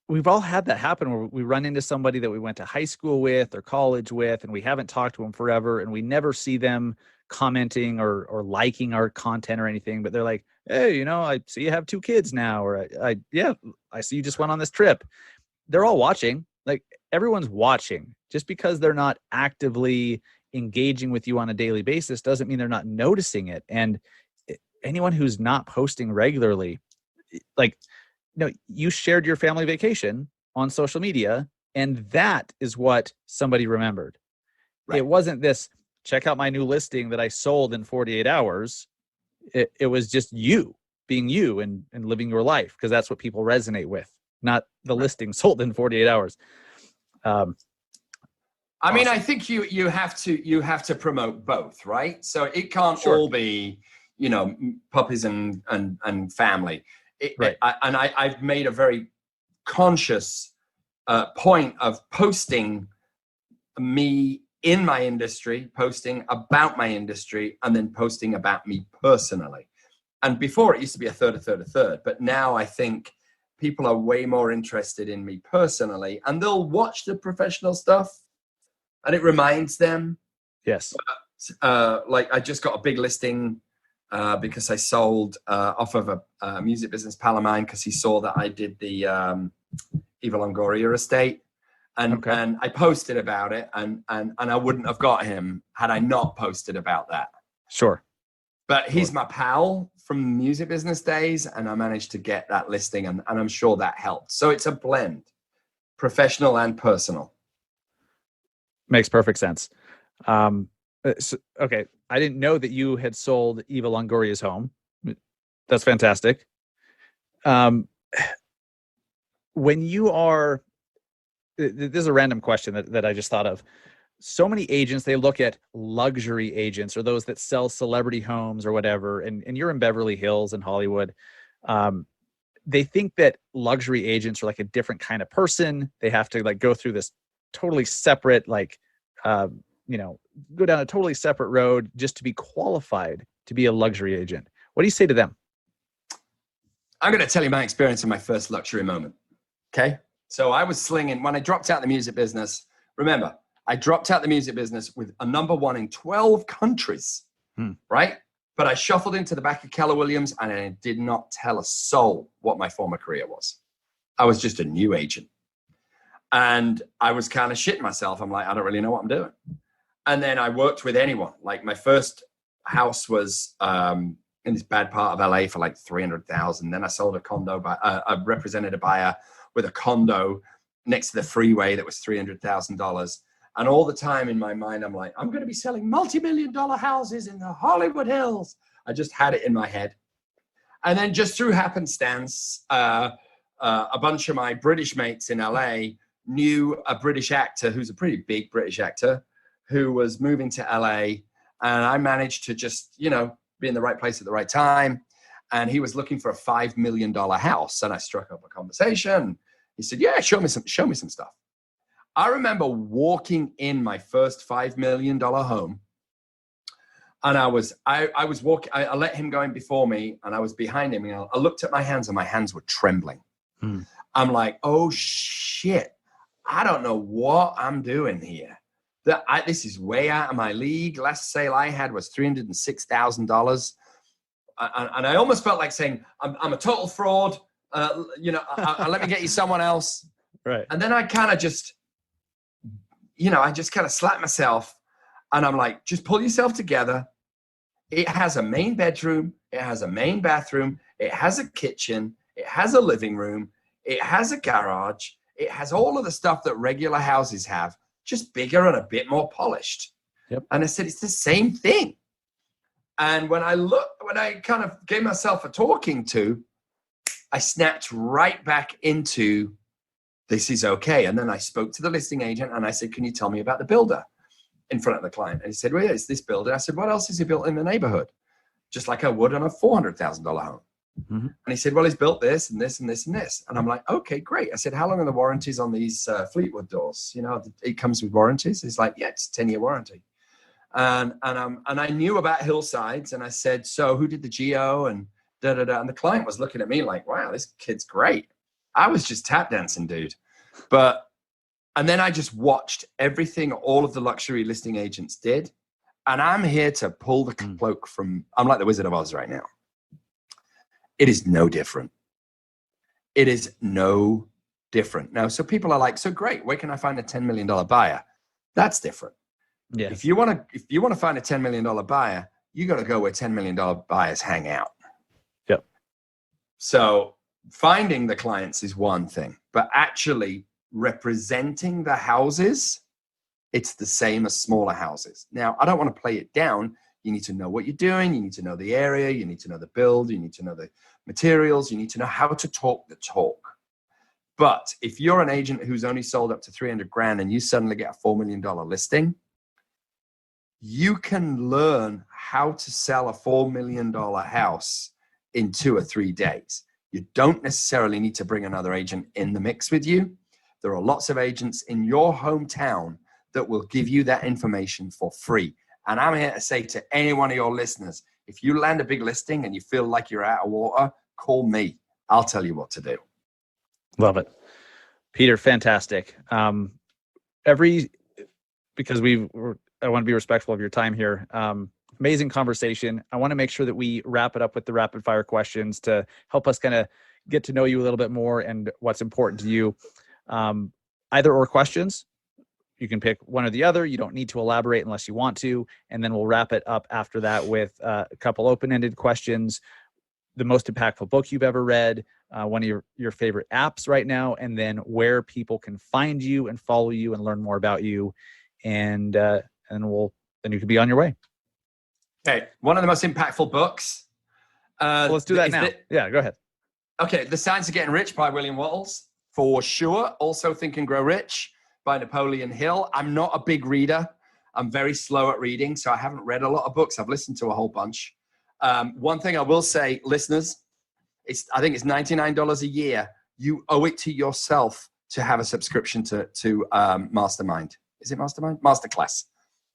We've all had that happen where we run into somebody that we went to high school with or college with, and we haven't talked to them forever, and we never see them commenting or liking our content or anything, but they're like, "Hey, I see you have 2 kids now," or I see you just went on this trip. They're all watching. Like, everyone's watching. Just because they're not actively engaging with you on a daily basis doesn't mean they're not noticing it. And anyone who's not posting regularly, like, you shared your family vacation on social media, and that is what somebody remembered. Right. It wasn't this, "Check out my new listing that I sold in 48 hours. It was just you being you and living your life, because that's what people resonate with, not the listing sold in 48 hours. I mean, I think you have to promote both, right? So it can't all be, puppies and family. Right. I've made a very conscious point of posting me in my industry, posting about my industry, and then posting about me personally. And before it used to be a third, but now I think people are way more interested in me personally, and they'll watch the professional stuff and it reminds them. Yes. Like, I just got a big listing because I sold off of a music business pal of mine, because he saw that I did the Eva Longoria estate, and I posted about it, and I wouldn't have got him had I not posted about that. Sure. But he's my pal from music business days, and I managed to get that listing, and I'm sure that helped. So it's a blend, professional and personal. Makes perfect sense. Okay. I didn't know that you had sold Eva Longoria's home. That's fantastic. When you are, this is a random question that I just thought of. So many agents, they look at luxury agents or those that sell celebrity homes or whatever. And you're in Beverly Hills and Hollywood. They think that luxury agents are like a different kind of person. They have to go through this totally separate, go down a totally separate road just to be qualified to be a luxury agent. What do you say to them? I'm going to tell you my experience in my first luxury moment. Okay. So I was slinging, when I dropped out the music business, remember, I dropped out the music business with a #1 in 12 countries, right? But I shuffled into the back of Keller Williams, and I did not tell a soul what my former career was. I was just a new agent. And I was kind of shitting myself. I'm like, I don't really know what I'm doing. And then I worked with anyone. Like, my first house was in this bad part of LA for like $300,000. Then I sold a condo I represented a buyer with a condo next to the freeway that was $300,000. And all the time in my mind, I'm like, I'm going to be selling multi-million-dollar houses in the Hollywood Hills. I just had it in my head. And then just through happenstance, a bunch of my British mates in LA knew a British actor who's a pretty big British actor who was moving to LA. And I managed to just, be in the right place at the right time. and he was looking for a $5 million house. And I struck up a conversation. He said, yeah, show me some stuff. I remember walking in my first $5 million home, and I was walking, I let him go in before me, and I was behind him, and I looked at my hands, and my hands were trembling. I'm like, oh shit, I don't know what I'm doing here. This is way out of my league. Last sale I had was $306,000. And I almost felt like saying, I'm a total fraud. Let me get you someone else. Right. And then I kind of just, I just kind of slapped myself, and I'm like, just pull yourself together. It has a main bedroom. It has a main bathroom. It has a kitchen. It has a living room. It has a garage. It has all of the stuff that regular houses have, just bigger and a bit more polished. Yep. And I said, it's the same thing. And when I kind of gave myself a talking to, I snapped right back into, this is okay. And then I spoke to the listing agent, and I said, can you tell me about the builder in front of the client? And he said, well, yeah, it's this builder. I said, what else has he built in the neighborhood? Just like I would on a $400,000 home. And he said, well, he's built this and this and this and this. And I'm like, okay, great. I said, how long are the warranties on these Fleetwood doors? It comes with warranties. He's like, yeah, it's a 10-year warranty. And I knew about hillsides, and I said, so who did the geo and da-da-da? And the client was looking at me like, wow, this kid's great. I was just tap dancing, dude. And then I just watched everything all of the luxury listing agents did. And I'm here to pull the cloak from, I'm like the Wizard of Oz right now. It is no different. It is no different. Now, so people are like, so great, where can I find a $10 million buyer? That's different. Yeah. If you want to find a $10 million buyer, you got to go where $10 million buyers hang out. Yep. So finding the clients is one thing, but actually representing the houses, it's the same as smaller houses. Now, I don't want to play it down. You need to know what you're doing. You need to know the area. You need to know the build. You need to know the materials. You need to know how to talk the talk. But if you're an agent who's only sold up to 300 grand and you suddenly get a $4 million listing, you can learn how to sell a $4 million house in 2 or 3 days. You don't necessarily need to bring another agent in the mix with you. There are lots of agents in your hometown that will give you that information for free. And I'm here to say to any one of your listeners, if you land a big listing and you feel like you're out of water, call me. I'll tell you what to do. Love it. Peter, fantastic. Because I want to be respectful of your time here. Amazing conversation. I want to make sure that we wrap it up with the rapid fire questions to help us kind of get to know you a little bit more and what's important to you. Either or questions. You can pick one or the other. You don't need to elaborate unless you want to. And then we'll wrap it up after that with a couple open-ended questions. The most impactful book you've ever read, one of your favorite apps right now, and then where people can find you and follow you and learn more about you. And then you can be on your way. Okay. One of the most impactful books. Well, let's do that now. Yeah, go ahead. Okay. The Science of Getting Rich by William Wattles, for sure. Also Think and Grow Rich by Napoleon Hill. I'm not a big reader. I'm very slow at reading, so I haven't read a lot of books. I've listened to a whole bunch. One thing I will say, listeners, I think it's $99 a year. You owe it to yourself to have a subscription to Mastermind. Is it Mastermind? Masterclass.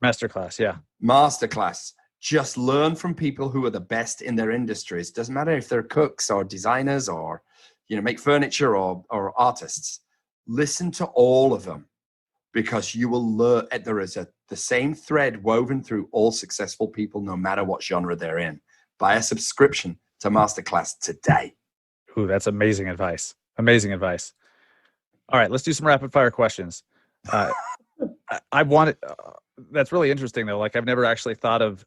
Masterclass, yeah. Masterclass. Just learn from people who are the best in their industries. Doesn't matter if they're cooks or designers or, make furniture or artists. Listen to all of them, because you will learn. There is the same thread woven through all successful people, no matter what genre they're in. Buy a subscription to Masterclass today. Ooh, that's amazing advice. Amazing advice. All right, let's do some rapid fire questions. That's really interesting though. Like, I've never actually thought of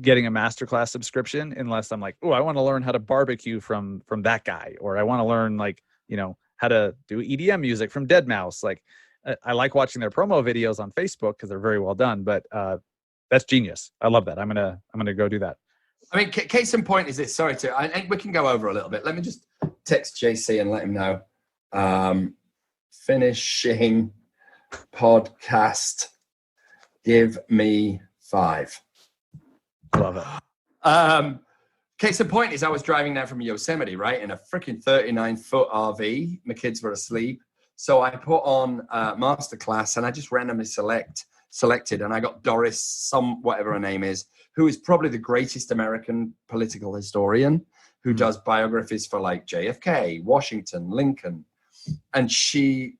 getting a Masterclass subscription unless I'm like, oh, I want to learn how to barbecue from that guy, or I want to learn how to do EDM music from Deadmau5. Like, I like watching their promo videos on Facebook because they're very well done, but that's genius. I love that. I'm gonna go do that. I mean, case in point is this. Sorry and we can go over a little bit. Let me just text JC and let him know. Finishing podcast. Give me 5. Love it. Case in point is I was driving down from Yosemite, right, in a freaking 39-foot RV. My kids were asleep. So I put on Masterclass and I just randomly selected, and I got Doris, whatever her name is, who is probably the greatest American political historian, who does biographies for like JFK, Washington, Lincoln. And she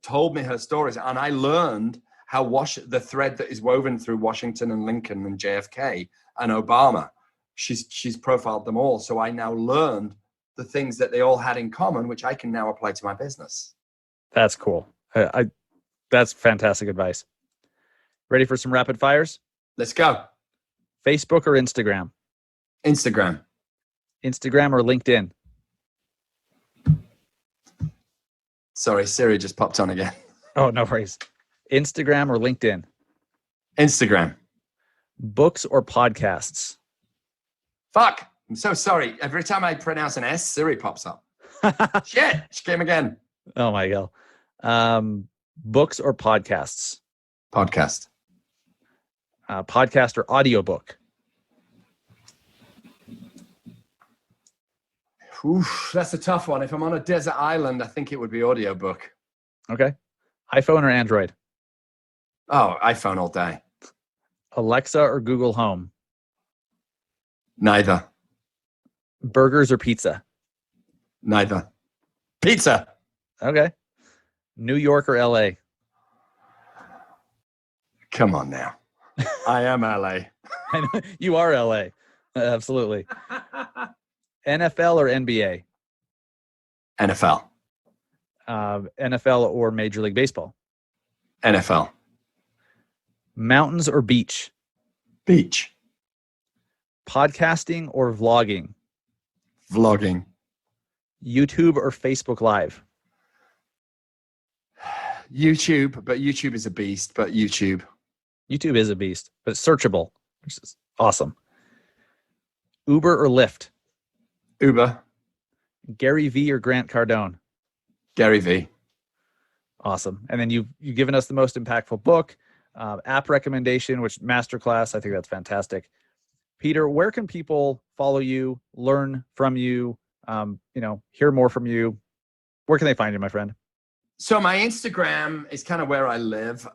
told me her stories, and I learned how the thread that is woven through Washington and Lincoln and JFK and Obama. She's profiled them all. So I now learned the things that they all had in common, which I can now apply to my business. That's cool. That's fantastic advice. Ready for some rapid fires? Let's go. Facebook or Instagram? Instagram. Instagram or LinkedIn? Sorry, Siri just popped on again. Oh, no worries. Instagram or LinkedIn? Instagram. Books or podcasts? Fuck. I'm so sorry. Every time I pronounce an S, Siri pops up. Shit. She came again. Oh my God. Books or podcasts? Podcast. Podcast or audiobook? Oof, that's a tough one. If I'm on a desert island, I think it would be audiobook. Okay. iPhone or Android? Oh, iPhone all day. Alexa or Google Home? Neither. Burgers or pizza? Neither. Pizza. Okay. New York or LA? Come on now. I am LA. I know, you are LA. Absolutely. NFL or NBA? NFL. NFL or Major League Baseball? NFL. Mountains or beach? Beach. Podcasting or vlogging? Vlogging. YouTube or Facebook Live? YouTube, but YouTube is a beast, but YouTube. YouTube is a beast, but it's searchable, which is awesome. Uber or Lyft? Uber. Gary V or Grant Cardone? Gary V. Awesome. And then you've given us the most impactful book, app recommendation, which masterclass. I think that's fantastic. Peter, where can people follow you, learn from you, hear more from you? Where can they find you, my friend? So my Instagram is kind of where I live.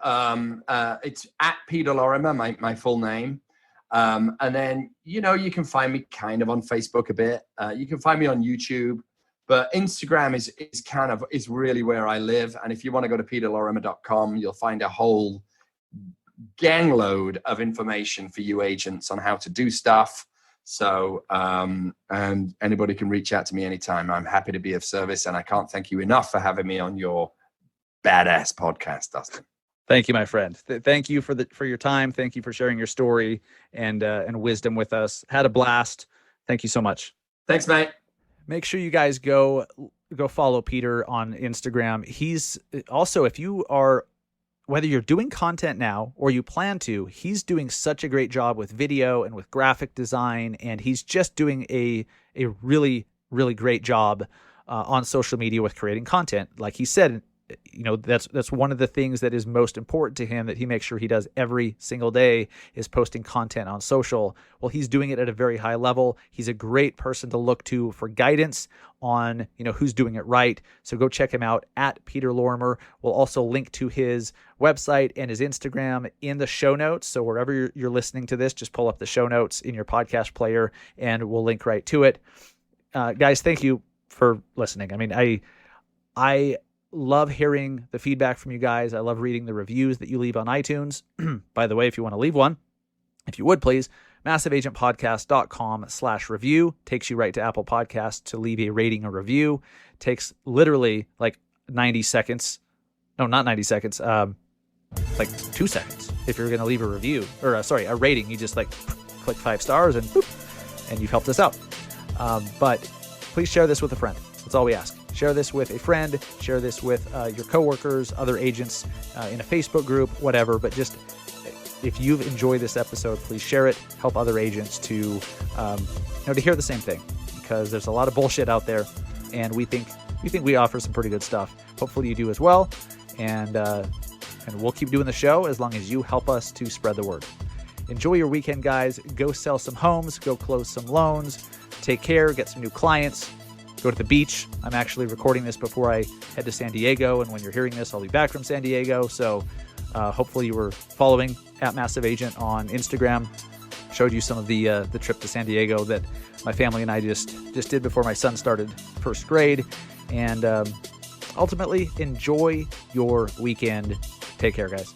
It's at Peter Lorimer, my full name. And then, you can find me kind of on Facebook a bit. You can find me on YouTube, but Instagram is really where I live. And if you want to go to peterlorimer.com, you'll find a whole gang load of information for you agents on how to do stuff. So, and anybody can reach out to me anytime. I'm happy to be of service, and I can't thank you enough for having me on your badass podcast, Dustin. Thank you, my friend. Thank you for your time. Thank you for sharing your story and wisdom with us. Had a blast. Thank you so much. Thanks, mate. Make sure you guys go follow Peter on Instagram. He's also, if you are, whether you're doing content now or you plan to, he's doing such a great job with video and with graphic design, and he's just doing a really, really great job on social media with creating content. Like he said, that's one of the things that is most important to him, that he makes sure he does every single day, is posting content on social. Well, he's doing it at a very high level. He's a great person to look to for guidance on, who's doing it right. So go check him out at Peter Lorimer. We'll also link to his website and his Instagram in the show notes. So wherever you're listening to this, just pull up the show notes in your podcast player and we'll link right to it. Guys, thank you for listening. I mean, I love hearing the feedback from you guys. I love reading the reviews that you leave on iTunes. By the way, if you want to leave one, if you would please, massiveagentpodcast.com/review takes you right to Apple Podcasts to leave a rating or review. Takes literally like 90 seconds. No, not 90 seconds. Like 2 seconds. If you're going to leave a review or a rating, you just click 5 stars and boop, and you've helped us out. But please share this with a friend. That's all we ask. Share this with a friend. Share this with your coworkers, other agents, in a Facebook group, whatever. But just if you've enjoyed this episode, please share it. Help other agents to hear the same thing, because there's a lot of bullshit out there, and we think we offer some pretty good stuff. Hopefully you do as well, and we'll keep doing the show as long as you help us to spread the word. Enjoy your weekend, guys. Go sell some homes. Go close some loans. take care, get some new clients, go to the beach. I'm actually recording this before I head to San Diego, and when you're hearing this, I'll be back from San Diego. So hopefully you were following at Massive Agent on Instagram. Showed you some of the trip to San Diego that my family and I just did before my son started first grade. And ultimately, enjoy your weekend. Take care, guys.